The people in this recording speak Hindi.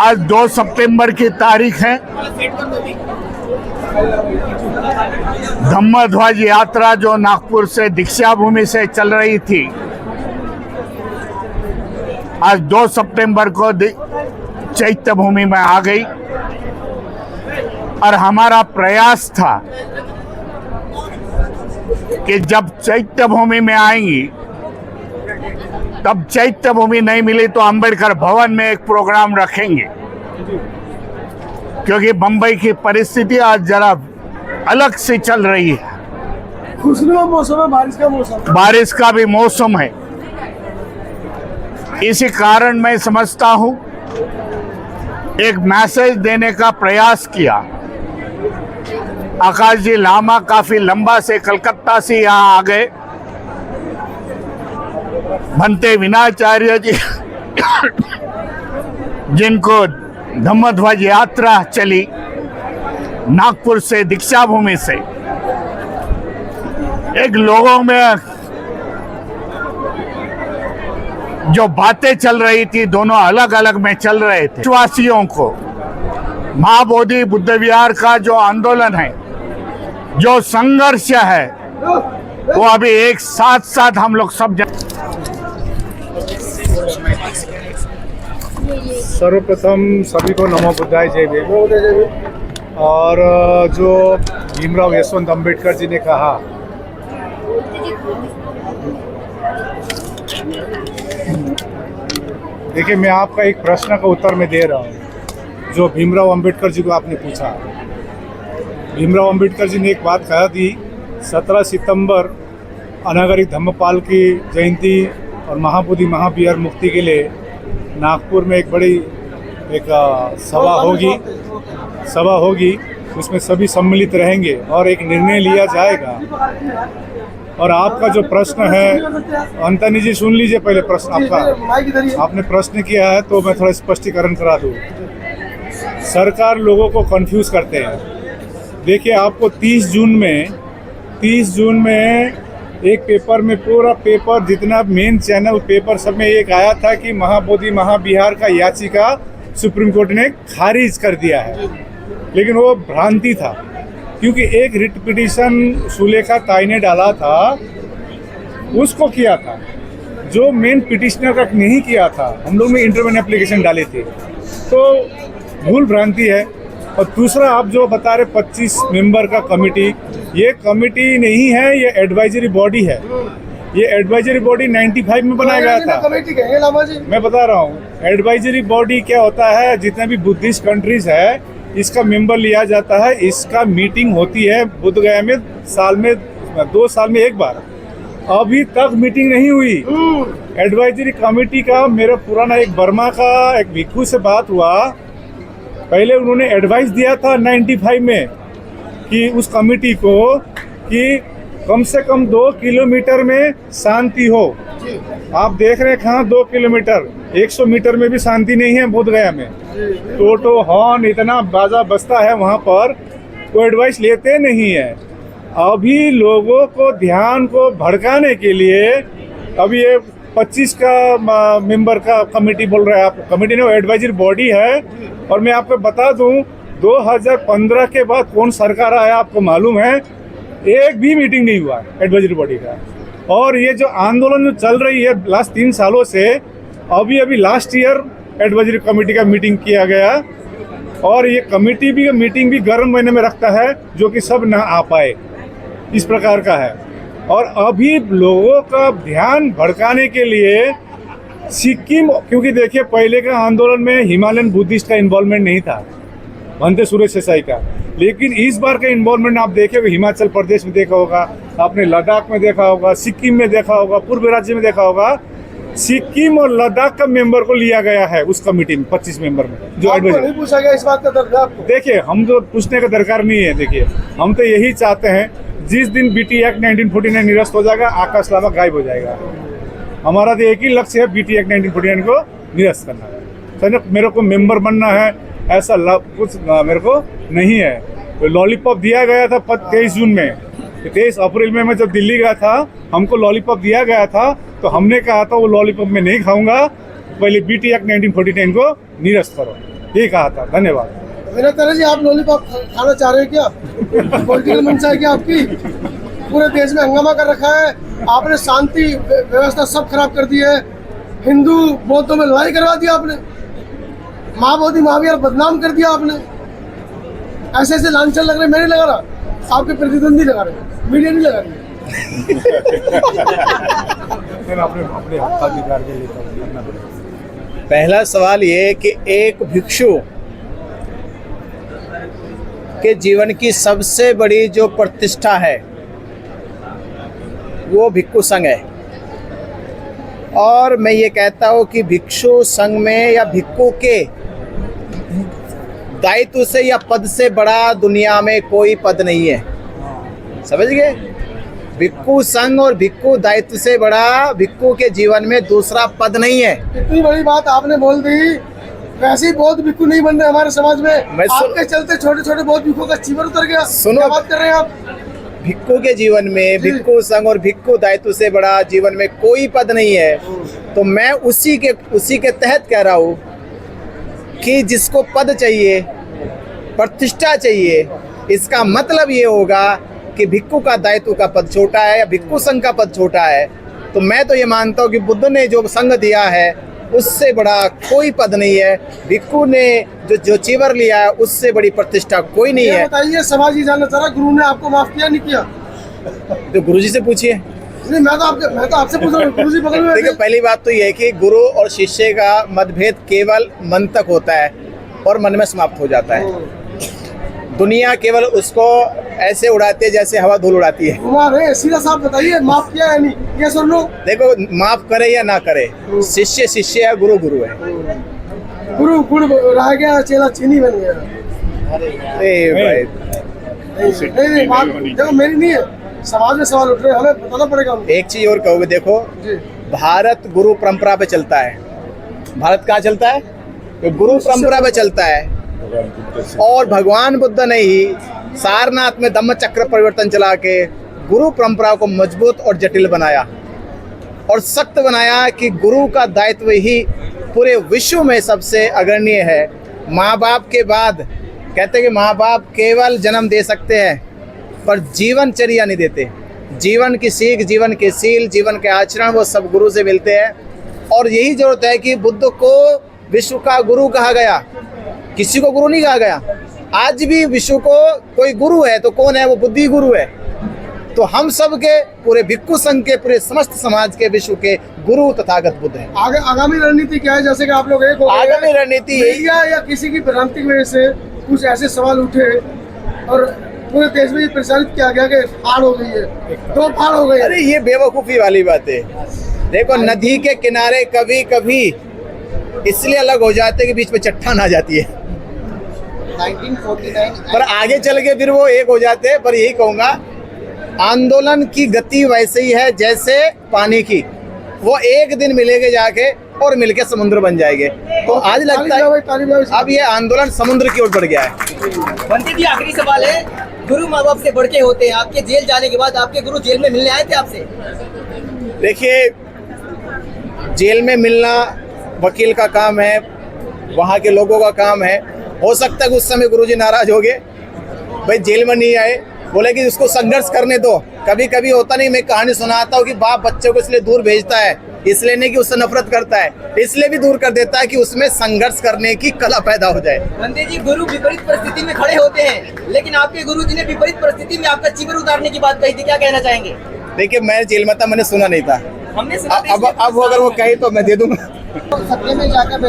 आज 2 सितंबर की तारीख है। धम्मध्वज यात्रा जो नागपुर से दीक्षा भूमि से चल रही थी, आज 2 सितंबर को चैत्य भूमि में आ गई और हमारा प्रयास था कि जब चैत्य भूमि में आएंगी, तब चैत्य भूमि नहीं मिली तो अंबेडकर भवन में एक प्रोग्राम रखेंगे, क्योंकि बंबई की परिस्थिति आज जरा अलग से चल रही है। खुशनुमा मौसम है, बारिश का मौसम, बारिश का भी मौसम है। इसी कारण मैं समझता हूं एक मैसेज देने का प्रयास किया। आकाश जी लामा काफी लंबा से कलकत्ता से यहाँ आ गए। भंते विनाचार्य जी जिनको धम्मध्वज यात्रा चली नागपुर से दीक्षा भूमि से, एक लोगों में जो बातें चल रही थी, दोनों अलग अलग में चल रहे थे। विश्वासियों को महाबोधि बुद्ध विहार का जो आंदोलन है, जो संघर्ष है, वो अभी एक साथ हम लोग सब सर्वप्रथम सभी को नमो बुद्धाय, जय भीम। और जो भीमराव यशवंत अंबेडकर जी ने कहा, देखिए मैं आपका एक प्रश्न का उत्तर में दे रहा हूँ जो भीमराव अंबेडकर जी को आपने पूछा। भीमराव अंबेडकर जी ने एक बात कहा थी, 17 सितंबर अनागरिक धम्मपाल की जयंती और महाबोधि महाविहार मुक्ति के लिए नागपुर में एक बड़ी सभा होगी, उसमें सभी सम्मिलित रहेंगे और एक निर्णय लिया जाएगा। और आपका जो प्रश्न है, अंतनी जी सुन लीजिए पहले प्रश्न आपका। आपने प्रश्न किया है तो मैं थोड़ा स्पष्टीकरण करा दूँ। सरकार लोगों को कंफ्यूज करते हैं। देखिए आपको 30 जून में एक पेपर में, पूरा पेपर जितना मेन चैनल पेपर सब में एक आया था कि महाबोधि महाविहार का याचिका सुप्रीम कोर्ट ने खारिज कर दिया है। लेकिन वो भ्रांति था, क्योंकि एक रिट पिटीशन सुलेखा ताई ने डाला था, उसको किया था, जो मेन पिटिशनर का नहीं किया था। हम लोग ने इंटरवेन एप्लीकेशन डाले थे, तो भूल भ्रांति है। और दूसरा आप जो बता रहे 25 मेंबर का कमेटी, ये कमेटी नहीं है, ये एडवाइजरी बॉडी है। ये एडवाइजरी बॉडी 95 में बनाया गया था। मैं बता रहा हूँ एडवाइजरी बॉडी क्या होता है, जितने भी बुद्धिस्ट कंट्रीज है इसका मेंबर लिया जाता है। इसका मीटिंग होती है बुद्ध गया में साल में 2 साल में एक बार। अभी तक मीटिंग नहीं हुई एडवाइजरी कमेटी का। मेरा पुराना एक बर्मा का एक भिक्खू से बात हुआ, पहले उन्होंने एडवाइस दिया था 95 में कि उस कमेटी को कि कम से कम 2 किलोमीटर में शांति हो। आप देख रहे हैं कहाँ 2 किलोमीटर, 100 मीटर में भी शांति नहीं है बोध गया में। टोटो हॉर्न इतना बाजा बजता है वहाँ पर, वो एडवाइस लेते नहीं है। अभी लोगों को ध्यान को भड़काने के लिए अभी ये 25 का मेंबर का कमेटी बोल रहे हैं आप। कमेटी ने एडवाइजरी बॉडी है। और मैं आपको बता दूं 2015 के बाद कौन सरकार आया आपको मालूम है, एक भी मीटिंग नहीं हुआ एडवाइजरी बॉडी का। और ये जो आंदोलन जो चल रही है लास्ट 3 सालों से, अभी लास्ट ईयर एडवाइजरी कमेटी का मीटिंग किया गया। और ये कमेटी भी मीटिंग भी गर्म महीने में रखता है, जो कि सब ना आ पाए, इस प्रकार का है। और अभी लोगों का ध्यान भड़काने के लिए सिक्किम, क्योंकि देखिए पहले का आंदोलन में हिमालयन बुद्धिस्ट का इन्वॉल्वमेंट नहीं था, भंते सुरेश देसाई का। लेकिन इस बार का इन्वॉल्वमेंट आप देखेंगे, हिमाचल प्रदेश में देखा होगा आपने, लद्दाख में देखा होगा, सिक्किम में देखा होगा, पूर्व राज्य में देखा होगा। सिक्किम और लद्दाख का मेंबर को लिया गया है उस कमेटी में, 25 मेंबर में। जो नहीं पूछा गया इस बात का दरकार? देखिए हम तो पूछने का दरकार नहीं है। देखिए हम तो यही चाहते हैं, जिस दिन बीटी एक्ट 1949 निरस्त हो जाएगा, आकाश लामा गायब हो जाएगा। हमारा तो एक ही लक्ष्य है, बीटी एक्ट 1949 को निरस्त करना है। सर मेरे को मेंबर बनना है ऐसा कुछ मेरे को नहीं है। तो लॉलीपॉप दिया गया था 23 जून में, 23 अप्रैल में मैं जब दिल्ली गया था, हमको लॉलीपॉप दिया गया था, तो हमने कहा था वो लॉलीपॉप मैं नहीं खाऊंगा, पहले बीटी एक्ट 1949 को निरस्त करो। ही कहा था। धन्यवाद। मेरा तरह जी, आप लॉलीपॉप खाना चाह रहे हैं क्या? पॉलिटिकल मंशा है क्या आपकी? पूरे देश में हंगामा कर रखा है आपने, शांति व्यवस्था सब खराब कर दी है, हिंदू बौद्धों में लड़ाई करवा दिया आपने, माँ बोधी महावीर बदनाम कर दिया आपने। ऐसे ऐसे लांछन लग रहे, मैं नहीं लगा रहा, आपके प्रतिद्वंदी लगा रहे, मीडिया नहीं लगा रही। अपने हक्काधिकार के लिए करना पड़ेगा। पहला सवाल ये है कि एक भिक्षु के जीवन की सबसे बड़ी जो प्रतिष्ठा है वो भिक्षु संघ है। और मैं ये कहता हूँ कि भिक्षु संघ में या भिक्षु के दायित्व से या पद से बड़ा दुनिया में कोई पद नहीं है। समझ गए? भिक्षु संघ और भिक्षु दायित्व से बड़ा भिक्षु के जीवन में दूसरा पद नहीं है। इतनी बड़ी बात आपने बोल दी। वैसे ही बौद्ध भिक्षु नहीं बन रहे हमारे समाज में, आपके चलते छोटे छोटे बौद्ध भिक्षुओं का चीवर उतर गया। सुनो, क्या बात कर रहे हैं आप? भिक्षु के जीवन में भिक्षु संघ और भिक्षु दायित्व से बड़ा जीवन में कोई पद नहीं है। तो मैं उसी के तहत कह रहा हूँ कि जिसको पद चाहिए, प्रतिष्ठा चाहिए, इसका मतलब ये होगा कि भिक्षु का दायित्व का पद छोटा है या भिक्षु संघ का पद छोटा है। तो मैं तो ये मानता हूँ कि बुद्ध ने जो संघ दिया है उससे बड़ा कोई पद नहीं है। भिक्षु ने जो चीवर लिया है उससे बड़ी प्रतिष्ठा कोई नहीं है। बताइए, समाज ही जानना चाह रहा, गुरु ने आपको माफ किया नहीं किया? तो गुरुजी से पूछिए। नहीं, मैं तो आपसे पूछ रहा हूँ, गुरुजी बगल में। देखिए, पहली बात तो ये है कि गुरु और शिष्य का मतभेद केवल मन तक होता है और मन में समाप्त हो जाता है। दुनिया केवल उसको ऐसे उड़ाती है जैसे हवा धूल उड़ाती है। कुमार है, सीधा साफ बताइए, माफ किया है नहीं? ये सुन लो, देखो, माफ करे या ना करे, शिष्य शिष्य है, गुरु गुरु है। गुरु गुड़ रह गया, चेला चीनी बन गया। भाई, नहीं, बात देखो मेरी नहीं है, समाज में सवाल उठ रहे हैं, हमें बताना पड़ेगा। एक चीज और कहोगे, देखो भारत गुरु परंपरा पे चलता है। भारत कहाँ चलता है? तो गुरु परंपरा पे चलता है। और भगवान बुद्ध ने ही सारनाथ में धम्म चक्र परिवर्तन चला के गुरु परंपरा को मजबूत और जटिल बनाया और सख्त बनाया कि गुरु का दायित्व ही पूरे विश्व में सबसे अग्रणीय है। माँ बाप के बाद कहते हैं कि माँ बाप केवल जन्म दे सकते हैं पर जीवनचर्या नहीं देते। जीवन की सीख, जीवन के सील, जीवन के आचरण वो सब गुरु से मिलते हैं। और यही जरूरत है कि बुद्ध को विश्व का गुरु कहा गया, किसी को गुरु नहीं कहा गया। आज भी विश्व को कोई गुरु है तो कौन है? वो बुद्धि गुरु है। तो हम सब के पूरे भिक्षु संघ के पूरे समस्त समाज के विश्व के गुरु तथागत बुद्ध है। आगामी रणनीति क्या है? जैसे कि आप लोग एक हो गए, आगामी रणनीति मीडिया या किसी की भ्रांति की वजह से कुछ ऐसे सवाल उठे और पूरे देश में ये प्रचारित किया गया कि फाड़ हो गई है, दो फाड़ हो गई है। अरे ये बेवकूफ़ी वाली बात है। देखो, नदी के किनारे कभी कभी इसलिए अलग हो जाते कि बीच में चट्टान आ जाती है, 1949 पर आगे चल के फिर वो एक हो जाते हैं। पर यही कहूँगा, आंदोलन की गति वैसे ही है जैसे पानी की, वो एक दिन मिलेंगे जाके और मिलके समुद्र बन जाएंगे। तो आज लगता है अब ये आंदोलन समुद्र की ओर बढ़ गया है। पंडित जी, आखिरी सवाल है, गुरु माँ बाप से बढ़ के होते हैं। आपके जेल जाने के बाद आपके गुरु जेल में मिलने आए थे आपसे? देखिए, जेल में मिलना वकील का काम है, वहाँ के लोगों का काम है। हो सकता है कि उस समय गुरुजी नाराज हो गए, भाई जेल में नहीं आए, बोले कि उसको संघर्ष करने दो। कभी कभी होता नहीं, मैं कहानी सुनाता हूँ कि बाप बच्चे को इसलिए दूर भेजता है, इसलिए नहीं कि उससे नफरत करता है, इसलिए भी दूर कर देता है कि उसमें संघर्ष करने की कला पैदा हो जाए। पंडित जी, गुरु विपरीत परिस्थिति में खड़े होते हैं, लेकिन आपके गुरु जी ने विपरीत परिस्थिति में आपका चीवर उतारने की बात कही थी, क्या कहना चाहेंगे? देखिए, मैं जेल में था, मैंने सुना नहीं था। हमने सुना अब अगर वो कही तो मैं दे दूंगा। सत्य में जाकर